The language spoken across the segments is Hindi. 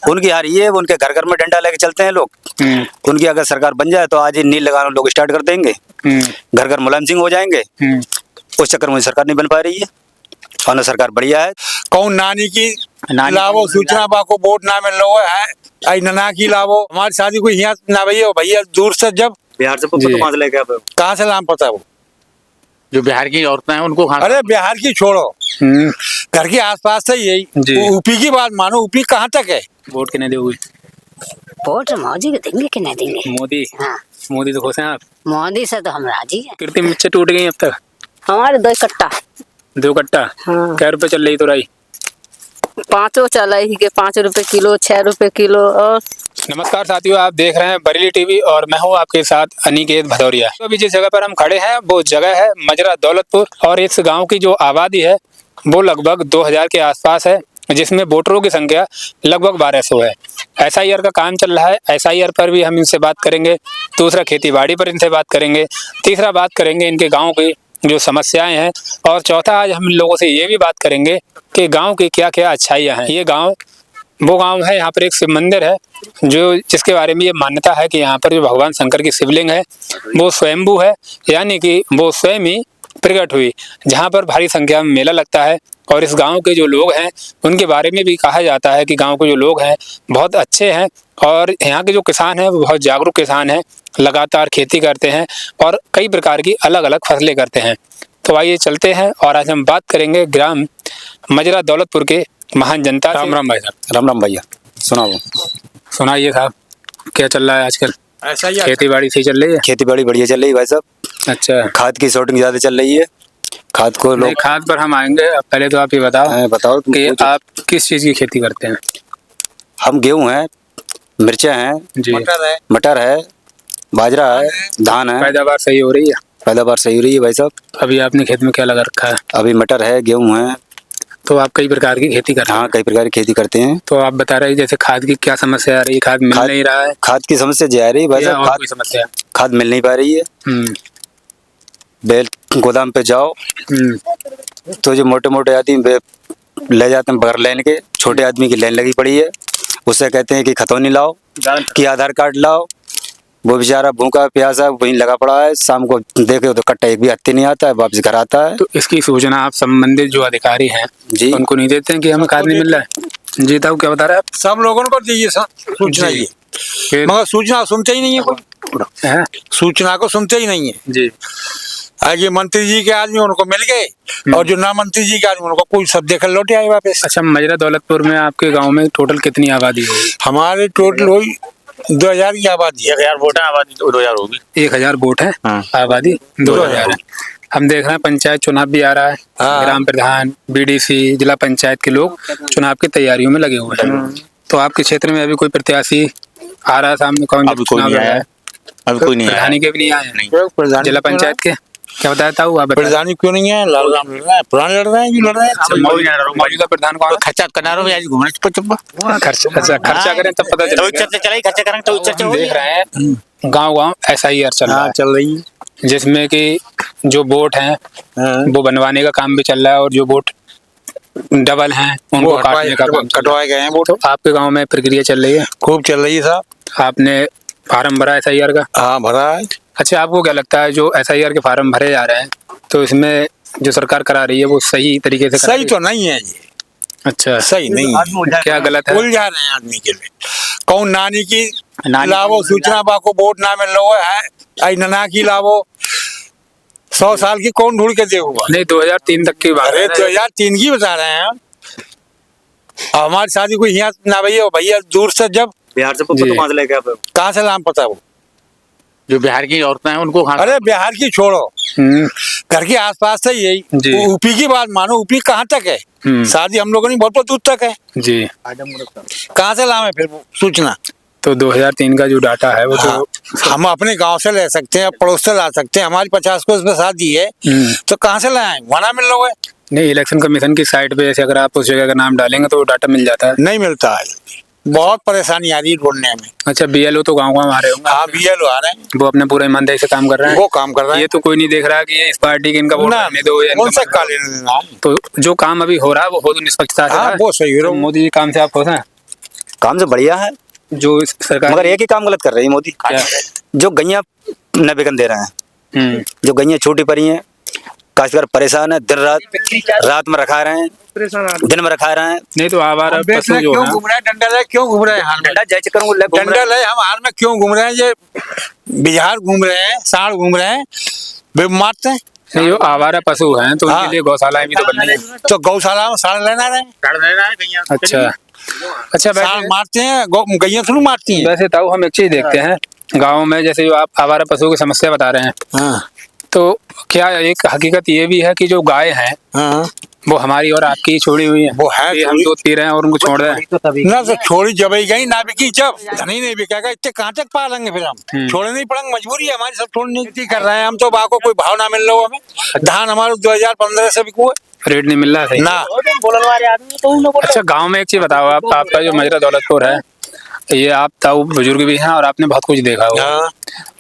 उनकी हार ये है, उनके घर घर में डंडा लेके चलते हैं लोग। उनकी अगर सरकार बन जाए तो आज ही नील लगाना लोग स्टार्ट कर देंगे, घर घर मुलायम सिंह हो जाएंगे। उस चक्कर में सरकार नहीं बन पा रही है, और सरकार बढ़िया है। कौन नानी की लावो सूचना बाको वोट ना मिल रहा है, आई नना की लावो हमारी शादी कोई यहाँ ना भैया दूर से जब बिहार से कहाँ से लेके कहाँ से नाम पता वो जो बिहार की औरतें हैं उनको अरे बिहार की छोड़ो, घर के आसपास से यही यूपी की बात मानो, यूपी कहाँ तक है। वोट किन्हें दोगे? वोट मोदी को देंगे कि नहीं देंगे? मोदी। हाँ मोदी तो खुश हैं आप? मोदी से तो हम राजी हैं। कितनी मिर्चें टूट गई अब तक? हमारे 2 कट्टा। 2 कट्टा? हाँ। क्या रुपए चल रही तोराई? 5 चल रही है, 5 रुपए किलो, 6 रुपए किलो। और नमस्कार साथियों, आप देख रहे हैं बरेली टीवी और मैं हूं आपके साथ अनिकेत भदौरिया। तो अभी जिस जगह पर हम खड़े हैं वो जगह है मजरा दौलतपुर, और इस गांव की जो आबादी है वो लगभग 2000 के आसपास है, जिसमें वोटरों की संख्या लगभग 1200 है। SIR का काम चल रहा है, SIR पर भी हम इनसे बात करेंगे। दूसरा, खेती बाड़ी पर इनसे बात करेंगे। तीसरा, बात करेंगे इनके गाँव की जो समस्याएं हैं। और चौथा, आज हम लोगों से ये भी बात करेंगे कि गाँव की क्या क्या अच्छाइयाँ हैं। ये गाँव वो गांव है, यहाँ पर एक शिव मंदिर है जो जिसके बारे में ये मान्यता है कि यहाँ पर जो भगवान शंकर की शिवलिंग है वो स्वयंभू है, यानी कि वो स्वयं ही प्रकट हुई, जहाँ पर भारी संख्या में मेला लगता है। और इस गांव के जो लोग हैं उनके बारे में भी कहा जाता है कि गांव के जो लोग हैं बहुत अच्छे हैं, और यहाँ के जो किसान हैं वो बहुत जागरूक किसान हैं, लगातार खेती करते हैं और कई प्रकार की अलग अलग फसलें करते हैं। तो आइए चलते हैं और आज हम बात करेंगे ग्राम मजरा दौलतपुर के महान जनता। राम राम भाई साहब। राम राम भैया। सुनाइए साहब, क्या चल रहा है आजकल? ऐसा ही खेती बाड़ी सही चल रही है? खेती बाड़ी बढ़िया चल रही है भाई साहब। अच्छा, खाद की शॉर्टिंग ज्यादा चल रही है, खाद को लोग। खाद पर हम आएंगे, पहले तो आप ये बताओ कि आप किस चीज की खेती करते हैं? हम गेहूं है, मिर्चा है जी, मटर है, बाजरा है, धान है। पैदावार सही हो रही है? पैदावार सही हो रही है भाई साहब। अभी आपने खेत में क्या लगा रखा है? अभी मटर है, गेहूं है। तो आप कई प्रकार की खेती करते हैं? हाँ, कई प्रकार की खेती करते हैं। तो आप बता रहे हैं जैसे खाद की क्या समस्या आ रही है? खाद मिल नहीं रहा है? खाद की समस्या जा रही है भाई साहब। कोई समस्या? खाद मिल नहीं पा रही है। बेल गोदाम पे जाओ तो जो मोटे मोटे आदमी ले जाते हैं बगैर लाइन के, छोटे आदमी की लाइन लगी पड़ी है। उससे कहते हैं कि खतौनी लाओ, कि आधार कार्ड लाओ। वो बेचारा भूखा प्यासा वहीं लगा पड़ा है, शाम को देखे तो कट्टा एक भी हत्ते नहीं आता है, वापस घर आता है। तो इसकी सूचना आप संबंधित जो अधिकारी हैं जी उनको नहीं देते हैं कि हमें खाद नहीं मिल रहा है? जी ताऊ, क्या बता रहे हैं आप? सब लोगों को दीजिए सूचना, ये मगर सूचना सुनते ही नहीं है कोई, सूचना को सुनते ही नहीं है जी। आज ये मंत्री जी के आदमी उनको मिल गए, और जो ना मंत्री जी के आदमी उनको कोई सब देखकर लौटे आए वापस। अच्छा, मजरा दौलतपुर में आपके गांव में टोटल कितनी आबादी होगी? हमारे टोटल हुई 2000 की आबादी है। 1000 वोट है, आबादी 2000 होगी। 1000 वोट है, आबादी 2000 है। हम देख रहे हैं पंचायत चुनाव भी आ रहा है, ग्राम प्रधान, BDC, जिला पंचायत के लोग चुनाव की तैयारियों में लगे हुए हैं। तो आपके क्षेत्र में अभी कोई प्रत्याशी आ रहा है सामने? कौन? अभी कोई नहीं आया, अभी कोई नहीं आया। प्रधानी के भी नहीं आए? जिला पंचायत के क्या बताया हूँ? आप प्रधानी क्यों नहीं है? लाल राम लड़ रहा है, पुराने लड़ रहे हैं, क्यों लड़ रहे हैं? मौजूदा प्रधान कौन? खर्चा करना रहो आज घूमने चप्पा खर्चा करें तब पता चलेगा। खर्चा करेंगे तो चर्चा देख रहे हैं गाँव SIR चल रहा है, चल रही है, जिसमें कि जो वोट हैं वो बनवाने का काम भी चल रहा है, और जो वोट डबल हैं उनको काटने का काम कटवाए गए हैं। वो तो आपके गांव में प्रक्रिया चल रही है? खूब चल रही है साहब। आपने फार्म भरा SIR का? हाँ, भरा है। अच्छा, आपको क्या लगता है जो SIR के फार्म भरे जा रहे हैं तो इसमें जो सरकार करा रही है वो सही तरीके से सही तो नहीं है ये। अच्छा, सही नहीं है, क्या गलत है? उलझा रहे हैं आदमी के लिए। कौन नानी की लावो सूचना बाको वोट ना मिल रहा है, आई नना की लावो 100 साल की कौन ढूंढ के देगा? नहीं, 2003 तक की बात अरे है। 2003 की बता रहे हैं। हमारी शादी कोई यहाँ ना भैया दूर से जब बिहार से कहाँ से लेके कहाँ से नाम पता वो जो बिहार की औरतें हैं उनको अरे बिहार की छोड़ो, घर के आसपास से यही यूपी की बात मानो, यूपी कहाँ तक है? शादी हम लोगों ने बहुत दूर तक है जी। कहाँ से लावे फिर सूचना? तो 2003 का जो डाटा है वो तो हम अपने गांव से ले सकते हैं, पड़ोस से ला सकते हैं। हमारी 50 को इसमें शादी है तो कहाँ से लाए? वहाँ मिल रहा है? नहीं, इलेक्शन कमीशन की साइट पे ऐसे अगर आप उस जगह का नाम डालेंगे तो वो डाटा मिल जाता है? नहीं मिलता है, बहुत परेशानी आ रही है ढूंढने में। अच्छा, BLO तो गाँव आ रहे होंगे? हाँ, BLO आ रहे हैं, वो अपने पूरे ईमानदारी से काम कर रहे हैं। वो काम कर रहे हैं। ये तो कोई नहीं देख रहा कि ये इस पार्टी के इनका वोट करने दो या उनसे काले। तो जो काम अभी हो रहा है वो हो तो निष्पक्षता से। वो सही है। मोदी जी काम से आप खुश हैं? काम से बढ़िया है, जो सरकार मगर एक ही काम गलत कर रही है मोदी। क्या? जो गैया न बिकन दे रहे हैं, जो गैया छोटी पड़ी हैं, काश्तकार परेशान है, दिन रात में रखा रहे हैं, दिन में रखा रहे हैं। नहीं तो आवारा पशु जो क्यों है, घूम रहे हैं? डंडा ले क्यों घूम रहे हैं हाल में? डंडा ले हम हाल में क्यों घूम रहे हैं? ये बिहार घूम रहे हैं, साड़ घूम रहे हैं, वे मारते हैं। नहीं, जो आवारा पशु हैं तो उनके हाँ। लिए गौशालाएं भी तो बननी है। तो गौशाला में साड़ लेना रहे, अच्छा अच्छा, साड़ वैसे मारते हैं, गैया थोड़ी मारती हैं। वैसे ताऊ हम एक चीज देखते हैं गाँव में, जैसे जो आप आवारा पशु की समस्या बता रहे हैं, हाँ तो क्या एक हकीकत ये भी है कि जो गाय हैं हाँ वो हमारी और आपकी छोड़ी हुई है, वो है कि हम छोड़ी। दूध पी रहे हैं और उनको छोड़ रहे हैं? ना तो छोड़ी जब ही गई ना बिकी, जब धनी नहीं बिकेगा इतने कहाँ तक पालेंगे फिर हम? छोड़ने नहीं पड़ेंगे, मजबूरी है हमारी, सब छोड़ने की कर रहे हैं हम। तो बाको कोई भाव ना मिल रहा हो हमें। धान हमारे 2015 से बिकू है रेट नहीं मिल रहा है ना। अच्छा, गांव में एक चीज बताओ, आप आपका जो मजरा दौलतपुर है, ये आप ताऊ बुजुर्ग भी हैं और आपने बहुत कुछ देखा होगा, हाँ।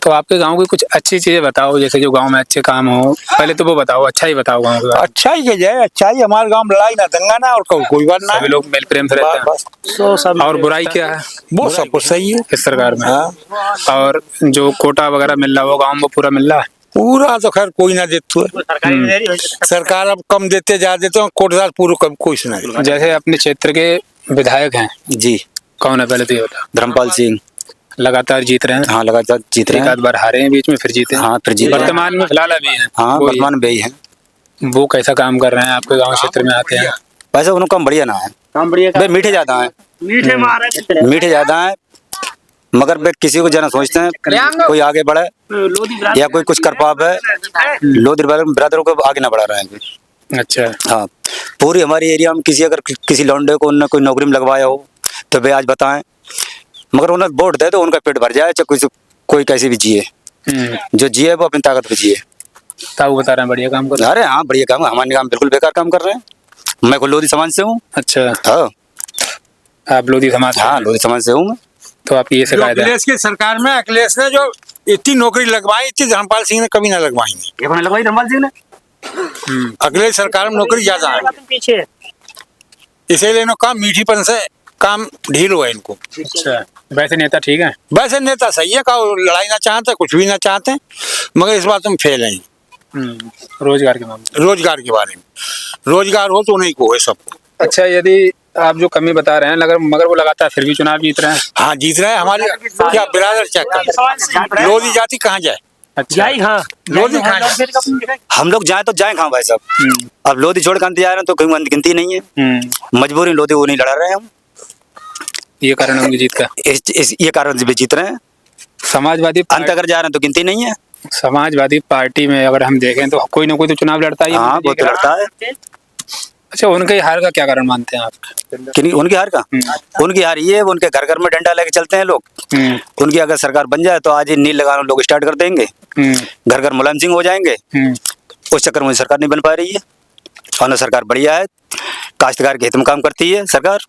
तो आपके गांव की कुछ अच्छी चीजें बताओ, जैसे जो गांव में अच्छे काम हो। पहले तो वो बताओ, अच्छा ही बताओ गांव के बारे में। अच्छा ही जाए, अच्छा ही। हमारे गाँव में लड़ाई ना दंगा ना और कोई बात ना। सभी लोग मेल प्रेम से रहते हैं, और बुराई क्या है वो सब कुछ सही है इस सरकार में? हाँ। और जो कोटा वगैरह मिल रहा है वो गाँव में पूरा मिल रहा है? पूरा तो खैर कोई ना देते है, सरकार अब कम देते जा देते हैं, कोटदार पूरा कम कोई सुना। जैसे अपने क्षेत्र के विधायक हैं, जी, कौन है पहले तो ये बताओ? धर्मपाल सिंह। लगातार जीत रहे हैं? हाँ, लगातार जीत रहे एक हैं। आध बार हारे हैं बीच में, फिर जीते हैं। हाँ, फिर जीते हैं। वर्तमान में फिलहाल अभी हैं? हाँ, वो वर्तमान में ही है। वो कैसा काम कर रहे हैं आपके गांव क्षेत्र में आते हैं? वैसे उनका काम बढ़िया ना है, वे मीठे ज्यादा है, मीठे ज्यादा है, मगर वे किसी को जना सोचते हैं कोई आगे बढ़े या कोई कुछ कर पावे, लोधी ब्रदरों को आगे ना बढ़ा रहे हैं। अच्छा, हाँ, पूरी हमारी एरिया में अगर किसी लौंडे को उन्होंने कोई नौकरी में लगवाया हो तो वे आज बताएं, मगर उन्हें वोट दे तो उनका पेट भर जाए, चाहे कोई कैसे भी जिए, जो जिए वो अपनी ताकत पे जिए। ताऊ बता रहे हैं बढ़िया काम कर रहे हैं। अरे हाँ, बढ़िया काम, हमारे काम बिल्कुल बेकार काम कर रहे हैं। मैं को लोधी समाज से हूँ। अच्छा, हाँ, आप लोधी समाज से? हाँ, लोधी समाज से हूँ मैं। तो आपकी ये शिकायत है? अखिलेश की सरकार में अखिलेश ने जो इतनी नौकरी लगवाई, इतनी धर्मपाल सिंह ने कभी ना लगवाई। लगवाई धर्मपाल सिंह ने। अखिलेश सरकार में नौकरी ज्यादा है, इसीलिए इन्हों काम मीठीपन से काम ढील हुआ इनको। अच्छा, वैसे नेता ठीक है? वैसे नेता सही है, का लड़ाई ना चाहते, कुछ भी ना चाहते, मगर इस बात में फेल है। रोजगार के मामले? रोजगार के बारे में, रोजगार हो तो नहीं को है सबको। अच्छा, यदि आप जो कमी बता रहे हैं मगर वो लगातार फिर भी चुनाव जीत रहे हैं? हाँ, जीत रहे हैं। हमारी क्या बिरादर चेक कर, लोधी जाति कहाँ जाए? अच्छा, हाँ, लोधी कहाँ जाए? हम लोग जाए तो जाए कहाँ भाई साहब? अब लोधी छोड़ कर जा रहे हैं तो कोई गिनती नहीं है, मजबूरी लोधी वो नहीं लड़ा रहे हैं हम। ये कारण उनकी जीत का? ये कारण से जीत रहे हैं। समाजवादी अंत अगर जा रहे हैं तो गिनती नहीं है। समाजवादी पार्टी में अगर हम देखें तो कोई ना कोई तो चुनाव लड़ता ही है। हाँ, वो तो लड़ता है। अच्छा, उनके हार का क्या कारण मानते हैं आप? उनकी हार का? उनकी हार ये है, उनके घर घर में डंडा लेके चलते हैं लोग। उनकी अगर सरकार बन जाए तो आज ही नील लगाना लोग स्टार्ट कर देंगे, घर घर मुलायम सिंह हो जाएंगे। उस चक्कर में सरकार नहीं बन पा रही है, और न सरकार बढ़िया है, काश्तकार के हित में काम करती है सरकार,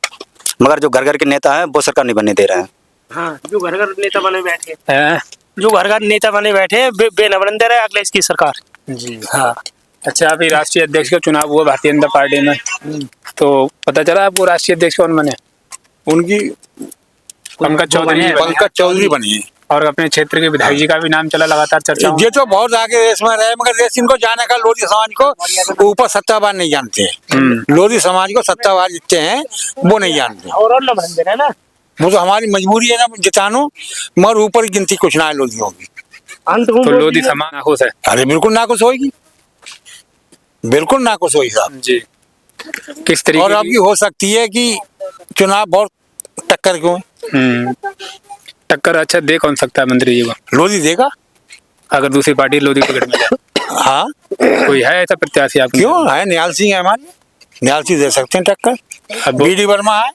मगर जो घर घर के नेता हैं वो सरकार नहीं बनने दे रहे हैं। हाँ, जो घर घर नेता बने बैठे हैं, जो घर घर नेता बने बैठे हैं, बे न बन दे रहा है अखिलेश की सरकार जी। हाँ, अच्छा, अभी राष्ट्रीय अध्यक्ष का चुनाव हुआ भारतीय जनता पार्टी में, तो पता चला आपको राष्ट्रीय अध्यक्ष कौन बने? उनकी पंकज चौधरी बनी है, और अपने क्षेत्र के विधायक जी का भी नाम चला लगातार चर्चा। ये तो बहुत आगे रेस में रहे, मगर रेस इनको जाने का लोधी समाज को ऊपर सत्तावार नहीं जानते हैं। लोधी समाज को सत्तावार जितने हैं वो नहीं जानते, और न बन दे रहा है ना। वो तो हमारी मजबूरी है ना जितानो, मगर ऊपर की गिनती कुछ ना है लोधियों की। तो लोधी समाज नाखुश है? अरे बिल्कुल नाखुश होगी, बिल्कुल नाखुश होगी साहब जी। किस तरीके और अभी हो सकती है कि चुनाव बहुत टक्कर क्यों है? टक्कर अच्छा दे कौन सकता है मंत्री जी को? लोधी देगा अगर दूसरी पार्टी लोधी टिकट में जाए। हाँ, कोई है ऐसा प्रत्याशी आप? क्यों है, निहाल सिंह है हमारे, निहाल सिंह दे सकते हैं टक्कर। अब बीडी वर्मा है,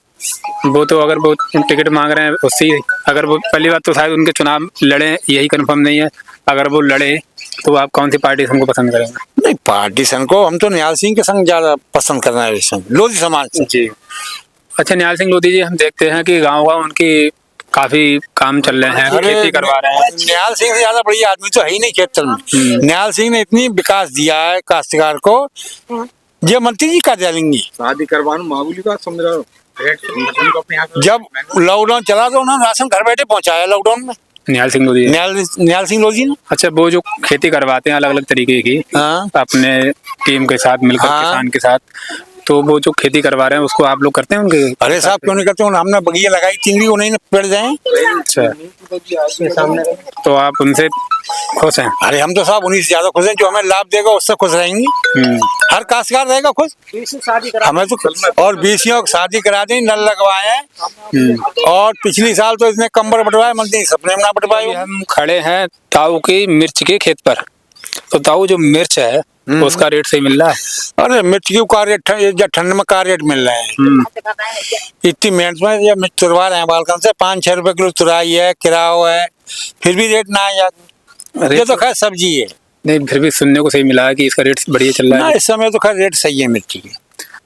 वो तो अगर वो टिकट मांग रहे हैं उससे, अगर वो पहली बात तो शायद उनके चुनाव लड़े यही कंफर्म नहीं है, अगर वो लड़े तो आप कौन सी पार्टी हमको पसंद करेंगे? नहीं पार्टी संघ को हम तो निहाल सिंह के संग ज्यादा पसंद करना है, लोधी समाज से। जी। अच्छा, निहाल सिंह लोधी जी, हम देखते हैं कि गाँव गाँव उनकी काफी काम चल रहे हैं, खेती करवा रहे हैं। निहाल सिंह से ज्यादा बढ़िया आदमी तो है ही नहीं क्षेत्र में। निहाल सिंह ने इतनी विकास दिया है काश्तकार को, ये मंत्री जी का देंगी। शादी करवाना मामूली बात समझ रहे हो? जब लॉकडाउन चला तो उन्होंने राशन घर बैठे पहुंचाया लॉकडाउन में, निहाल सिंह लोधी। निहाल सिंह लोधी ने। अच्छा, वो जो खेती करवाते हैं अलग अलग तरीके की, हाँ अपने टीम के साथ मिलकर, हाँ। किसान के साथ, तो वो जो खेती करवा रहे हैं उसको आप लोग करते हैं उनके? अरे साहब क्यों नहीं करते, हमने बगिया लगाई चिंगड़ी, उन्हीं ने पेड़ जाए। अच्छा, तो आप उनसे खुश हैं? अरे हम तो साहब उन्हीं से ज्यादा खुश हैं, जो हमें लाभ देगा उससे खुश रहेंगे। हर काश्तकार रहेगा खुश, हमें तो। और बीसियों की शादी करा दी, नल लगवाए हैं, और पिछली साल तो इसने कंबर बटवाए, मतलब सपने में ना बटवाए। हम खड़े हैं ताऊ की मिर्च के खेत पर, तो ताऊ जो मिर्च है उसका रेट सही मिल रहा है? अरे मिर्च की का रेट ठंड में का रेट मिल रहा है। इतनी मेहनत में ये मिर्च तुरवा रहे हैं बालकन से, 5-6 रुपए किलो तुराई है, किराओ है, फिर भी रेट ना आया। ये तो खैर सब्जी है। नहीं, फिर भी सुनने को सही मिला है कि इसका रेट बढ़िया चल रहा ना है। इस समय तो खैर रेट सही है मिर्ची की।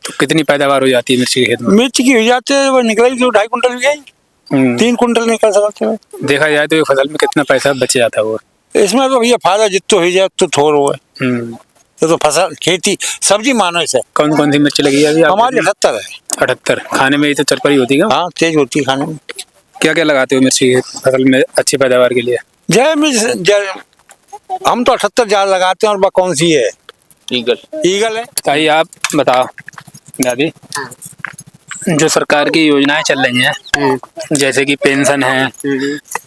तो कितनी पैदावार हो जाती है मिर्ची के खेत में? मिर्च की हो जाते है, वो निकलेगी तो 2.5 कुंटल भी गई, 3 कुंटल निकल सकते हैं। देखा जाए तो एक फसल में कितना पैसा बच जाता है वो? इसमें तो भैया फायदा जितना हो जाए तो थोड़ा है। तो फसल खेती सब्जी मानो इसे। कौन कौन सी मिर्च लगी है अभी हमारी 78 है। 78। खाने में ये तो चरपरी होती है? हाँ, तेज होती है खाने में। क्या क्या लगाते हो मिर्ची की फसल में अच्छी पैदावार के लिए? जय मिर्च हम तो 78 ज्यादा लगाते हैं, और कौन सी है? ईगल है। ताई आप बताओ दादी, जो सरकार की योजनाएं चल रही हैं, जैसे कि पेंशन है,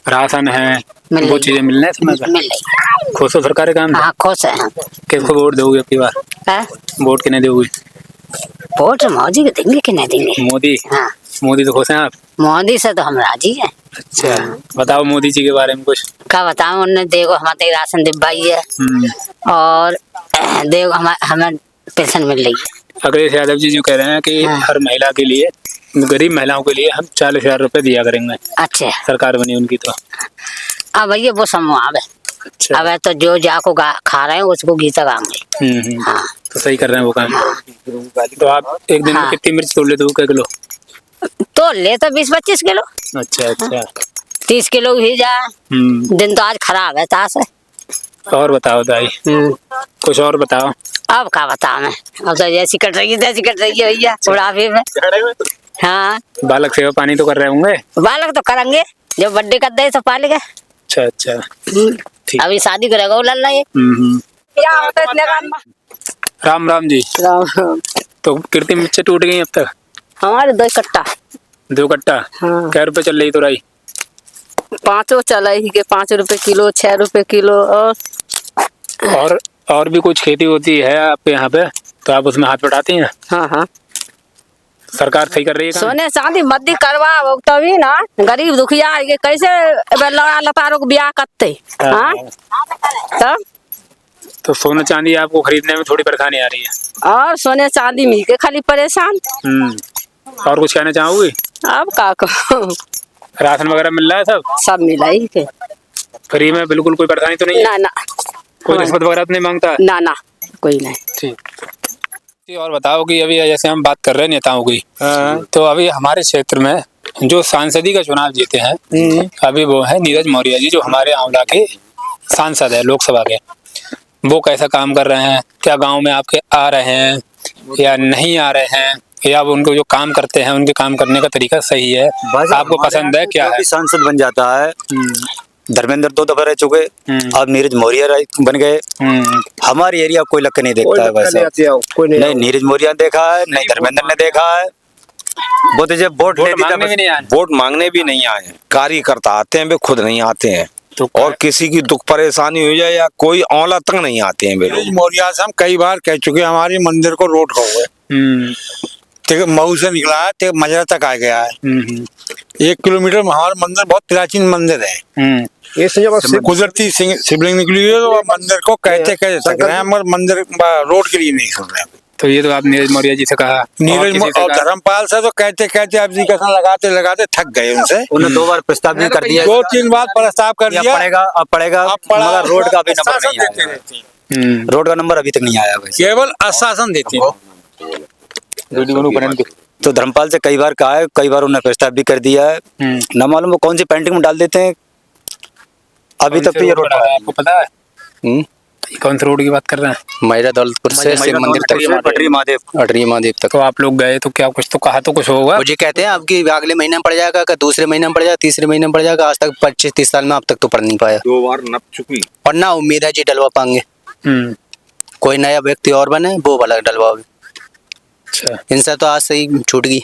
राशन है, वो चीजें मिल रही हैं समय पर? खुश हो सरकारी काम से? हाँ खुश है। किसको वोट दोगे अब की बार? हाँ? वोट किन्हें दोगे? वोट मोदी को देंगे कि नहीं देंगे? मोदी। हाँ, मोदी तो खुश हैं आप? मोदी से तो हम राजी हैं। अच्छा, बताओ मोदी जी के बारे में कुछ। क्या बताऊं, उन्होंने देखो हमारे राशन दिलवाई है, और देखो हमें पेंशन मिल रही है। अखिलेश यादव जी जो कह रहे हैं कि हर महिला के लिए, गरीब महिलाओं के लिए हम 40,000 रुपए दिया करेंगे। अच्छा, सरकार बनी उनकी तो। अब भैया वो समूह अब अच्छा। अब तो जो जाको खा रहे हैं उसको गीता गाएंगे। हाँ, तो सही कर रहे हैं वो काम। तो आप एक दिन में कितनी मिर्च तोड़ लेते हो, क्या किलो? तो ले तो 20-25 किलो। अच्छा अच्छा। 30 किलो ही जाए। दिन तो आज खराब है ताश है। और बताओ दाई, कुछ और बताओ। अब क्या बताऊं मैं, अब तो जैसी कट रही है तैसी कट रही है भैया, बुढ़ापे में। हाँ, बालक सेवा पानी तो कर रहे होंगे? बालक तो करेंगे, जब बर्थडे कर दे तो पालेगा। अच्छा अच्छा, ठीक। अभी शादी करेगा वो लल्ला ये। क्या होता है इतने काम में? राम राम जी। तो कितनी मिर्चें टूट गई अब तक? हमारे 2 कट्टा। 2 कट्टा? हाँ। क्या रुपए चल रही तुराई? 5 चला ही के 5 रुपए किलो, 6 रुपए किलो। और भी कुछ खेती होती है आपके यहाँ पे, तो आप उसमें हाथ बढ़ाती हैं? हाँ हाँ, सरकार सही कर रही है काम? सोने चांदी मद्दी करवा तभी ना, गरीब दुखिया ये कैसे लड़ा लतारों को ब्याह करते। हाँ, तब तो सोना चांदी आपको खरीदने में थोड़ी परेशानी आ रही है? और सोने चांदी मिल के खाली परेशान। और कुछ कहना चाहोगे? अब का कहो, राशन वगैरह मिल रहा है सब? सब मिला ही के। फ्री में बिल्कुल कोई परेशानी तो नहीं है? ना ना, कोई रिश्वत वगैरह तो नहीं मांगता? ना ना, कोई नहीं। ठीक। और बताओ कि अभी जैसे हम बात कर रहे हैं नेताओं की, तो अभी हमारे क्षेत्र में जो सांसदी का चुनाव जीते हैं अभी वो है नीरज मौर्य जी, जो हमारे आंवला के सांसद है लोकसभा के। वो कैसा काम कर रहे हैं? क्या गांव में आपके आ रहे हैं या नहीं आ रहे हैं, या वो उनको जो काम करते हैं उनके काम करने का तरीका सही है, आपको पसंद है क्या है? सांसद बन जाता है, धर्मेंद्र 2 दफा रह चुके, अब नीरज मौर्य बन गए। हमारे एरिया कोई लक्ष्य नहीं देखता है वैसे। नहीं नीरज मौर्य देखा है, नहीं धर्मेंद्र ने देखा है। वो तो जब वोट मांगने भी नहीं आए, कार्यकर्ता आते हैं, वे खुद नहीं आते हैं। तो और किसी की दुख परेशानी हो जाए या कोई औला तक नहीं आते हैं वे लोग। मौर्य से हम कई बार कह चुके, हमारे मंदिर को रोड हो गए, मऊ से निकला है, मजरा तक आ गया है। 1 किलोमीटर में हमारा मंदिर बहुत प्राचीन मंदिर है। कुदरती शिवलिंग निकली है, तो मंदिर को कहते थक रहे हैं, मगर मंदिर रोड के लिए नहीं सुन रहे। तो ये तो आप नीरज मौर्य जी से कहा, नीरज और धर्मपाल से तो कहते एप्लीकेशन लगाते लगाते थक गए उनसे। उन्होंने 2 बार प्रस्ताव भी कर दिया, 2-3 बार प्रस्ताव कर दिया, पड़ेगा मगर रोड का भी नंबर नहीं आया। रोड का नंबर अभी तक नहीं आया, केवल आश्वासन देते हैं। तो धर्मपाल से कई बार कहा है, कई बार उन्होंने प्रस्ताव भी कर दिया है, न मालूम वो कौन सी पेंटिंग में डाल देते हैं। अभी तक तो ये रोड आपको पता है? ये कौन सी रोड की बात कर रहे हैं? मजरा दौलतपुर से शिव मंदिर तक, पटरी महादेव। अटरी महादेव तक। तो आप लोग गए तो क्या कुछ तो कहा तो कुछ होगा? मुझे कहते हैं आपकी अगले महीने में पड़ जाएगा, का दूसरे महीने में पड़ जाएगा, तीसरे महीने में पड़ जाएगा। आज तक 25-30 साल में अब तक तो पढ़ नहीं पाया। 2 बार नप चुकी। और ना उम्मीद है जी डलवा पाएंगे, कोई नया व्यक्ति और बने वो वाला डलवाओगे। अच्छा, इनसे तो आज से ही छूट गई।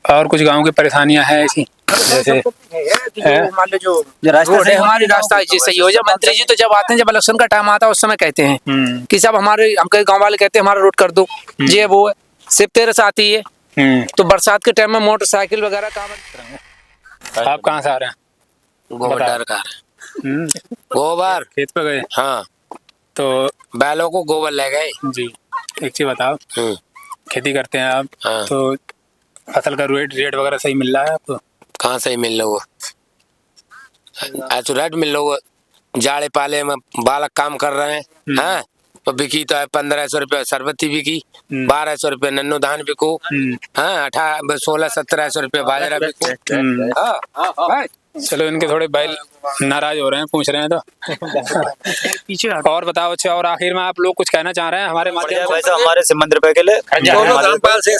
और कुछ गांव की परेशानियां हैं ऐसी जैसे मान लो जो रोड है हमारी रास्ता जैसे योजना मंत्री जी तो जब आते हैं, जब इलेक्शन का टाइम आता है उस समय कहते हैं कि सब हमके गांव वाले कहते हैं हमारा रोड कर दो, ये वो है। सिर्फ 13 आती है तो बरसात के टाइम में मोटरसाइकिल वगैरह काम। आप कहाँ से आ रहे हैं? गोबर का गोबर खेत पे गए? हाँ, तो बैलों को गोबर ले गए जी, एक चीज बताओ, खेती करते हैं आप हाँ। तो फसल का रेट वगैरह सही मिल रहा है आपको? कहाँ से मिल लो ऐसा रेट मिल लो। जाड़े पाले में बालक काम कर रहे हैं हाँ, तो बिकी तो है 1500 रुपये सरबती बिकी, 1200 रुपये नन्नो धान बिको हाँ, 16-1700 रुपये बाजरा बिको हाँ। चलो इनके थोड़े बैल नाराज हो रहे हैं, पूछ रहे हैं तो पीछे और बताओ। अच्छा, और आखिर में आप लोग कुछ कहना चाह रहे हैं हमारे माध्यम से? वैसे हमारे शिव मंदिर पे के लिए धर्मपाल सिंह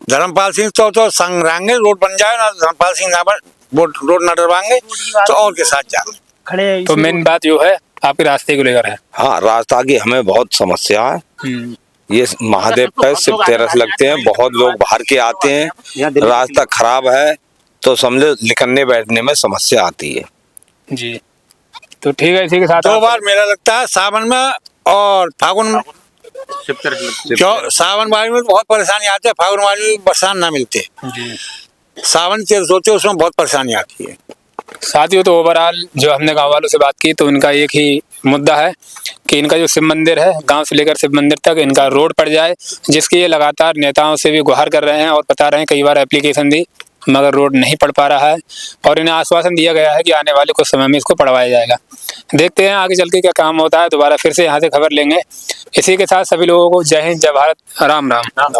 धर्मपाल सिंह तो संग रहेंगे, रोड बन जाए ना, धर्मपाल सिंह ना रोड ना डरवाएंगे तो और के साथ जाएंगे खड़े। तो मेन बात जो है आपके रास्ते को लेकर है। हाँ, रास्ता की हमें बहुत समस्या है। ये महादेव पे शिव तेरस लगते हैं, बहुत लोग बाहर के आते हैं, रास्ता खराब है तो समझो निकलने बैठने में समस्या आती है जी। तो ठीक है, इसी के साथ 2 बार मेला लगता है सावन में और फागुन में। सावन वाले में बहुत परेशानी आती है, फागुन वाले में बरसात ना मिलते। सावन के सोचे उसमें बहुत परेशानी आती है। साथियों, तो ओवरऑल जो हमने गांव वालों से बात की तो इनका एक ही मुद्दा है कि इनका जो शिव मंदिर है, गांव से लेकर शिव मंदिर तक इनका रोड पड़ जाए, जिसकी ये लगातार नेताओं से भी गुहार कर रहे हैं और बता रहे हैं, कई बार एप्लीकेशन दी मगर रोड नहीं पड़ पा रहा है और इन्हें आश्वासन दिया गया है कि आने वाले कुछ समय में इसको पढ़वाया जाएगा। देखते हैं आगे चल के क्या काम होता है, दोबारा फिर से यहाँ से खबर लेंगे। इसी के साथ सभी लोगों को जय हिंद, जय भारत, राम राम।